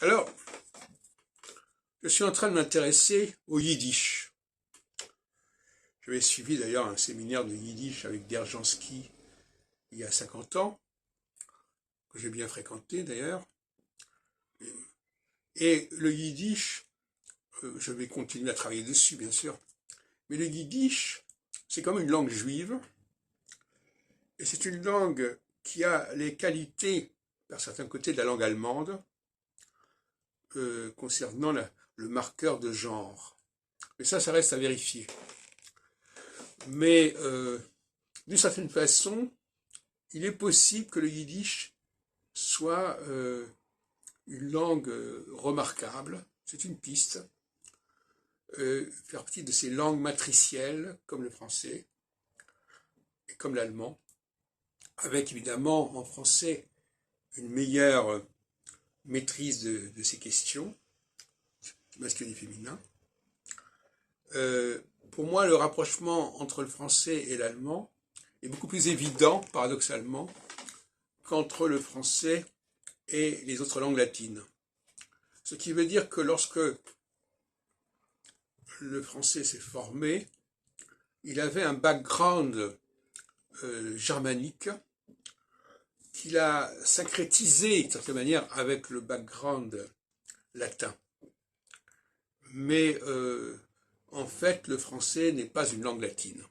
Alors, je suis en train de m'intéresser au yiddish. J'avais suivi d'ailleurs un séminaire de yiddish avec Derzhansky il y a 50 ans, que j'ai bien fréquenté d'ailleurs. Et le yiddish, je vais continuer à travailler dessus bien sûr, mais le yiddish, c'est comme une langue juive, et c'est une langue qui a les qualités, par certains côtés, de la langue allemande, concernant le marqueur de genre. Mais ça reste à vérifier. Mais d'une certaine façon, il est possible que le yiddish soit une langue remarquable, c'est une piste, faire partie de ces langues matricielles, comme le français, et comme l'allemand, avec évidemment en français une meilleure maîtrise de ces questions, masculin et féminin. Pour moi, le rapprochement entre le français et l'allemand est beaucoup plus évident, paradoxalement, qu'entre le français et les autres langues latines. Ce qui veut dire que lorsque le français s'est formé, il avait un background germanique qu'il a syncrétisé, d'une certaine manière, avec le background latin. Mais en fait, le français n'est pas une langue latine.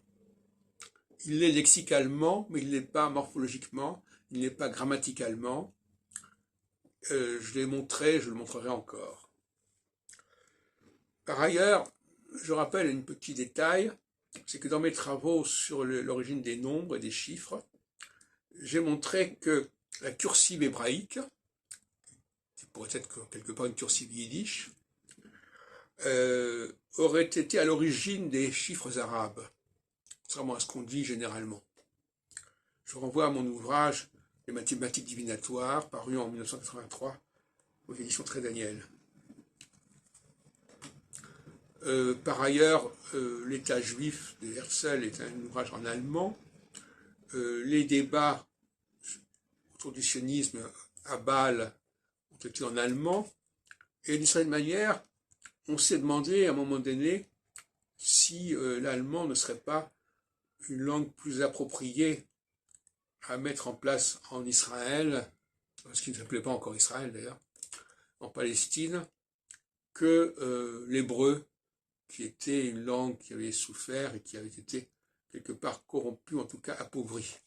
Il l'est lexicalement, mais il ne l'est pas morphologiquement, il n'est pas grammaticalement. Je l'ai montré, je le montrerai encore. Par ailleurs, je rappelle un petit détail, c'est que dans mes travaux sur l'origine des nombres et des chiffres, j'ai montré que la cursive hébraïque, qui pourrait être quelque part une cursive yiddish, aurait été à l'origine des chiffres arabes, contrairement à ce qu'on dit généralement. Je renvoie à mon ouvrage « Les mathématiques divinatoires », paru en 1983 aux éditions Très Daniel. Par ailleurs, l'État juif de Herzl est un ouvrage en allemand. Les débats autour du sionisme à Bâle ont été en allemand. Et d'une certaine manière, on s'est demandé à un moment donné si l'allemand ne serait pas une langue plus appropriée à mettre en place en Israël, ce qui ne s'appelait pas encore Israël d'ailleurs, en Palestine, que l'hébreu, qui était une langue qui avait souffert et qui avait été quelque part corrompue, en tout cas appauvrie.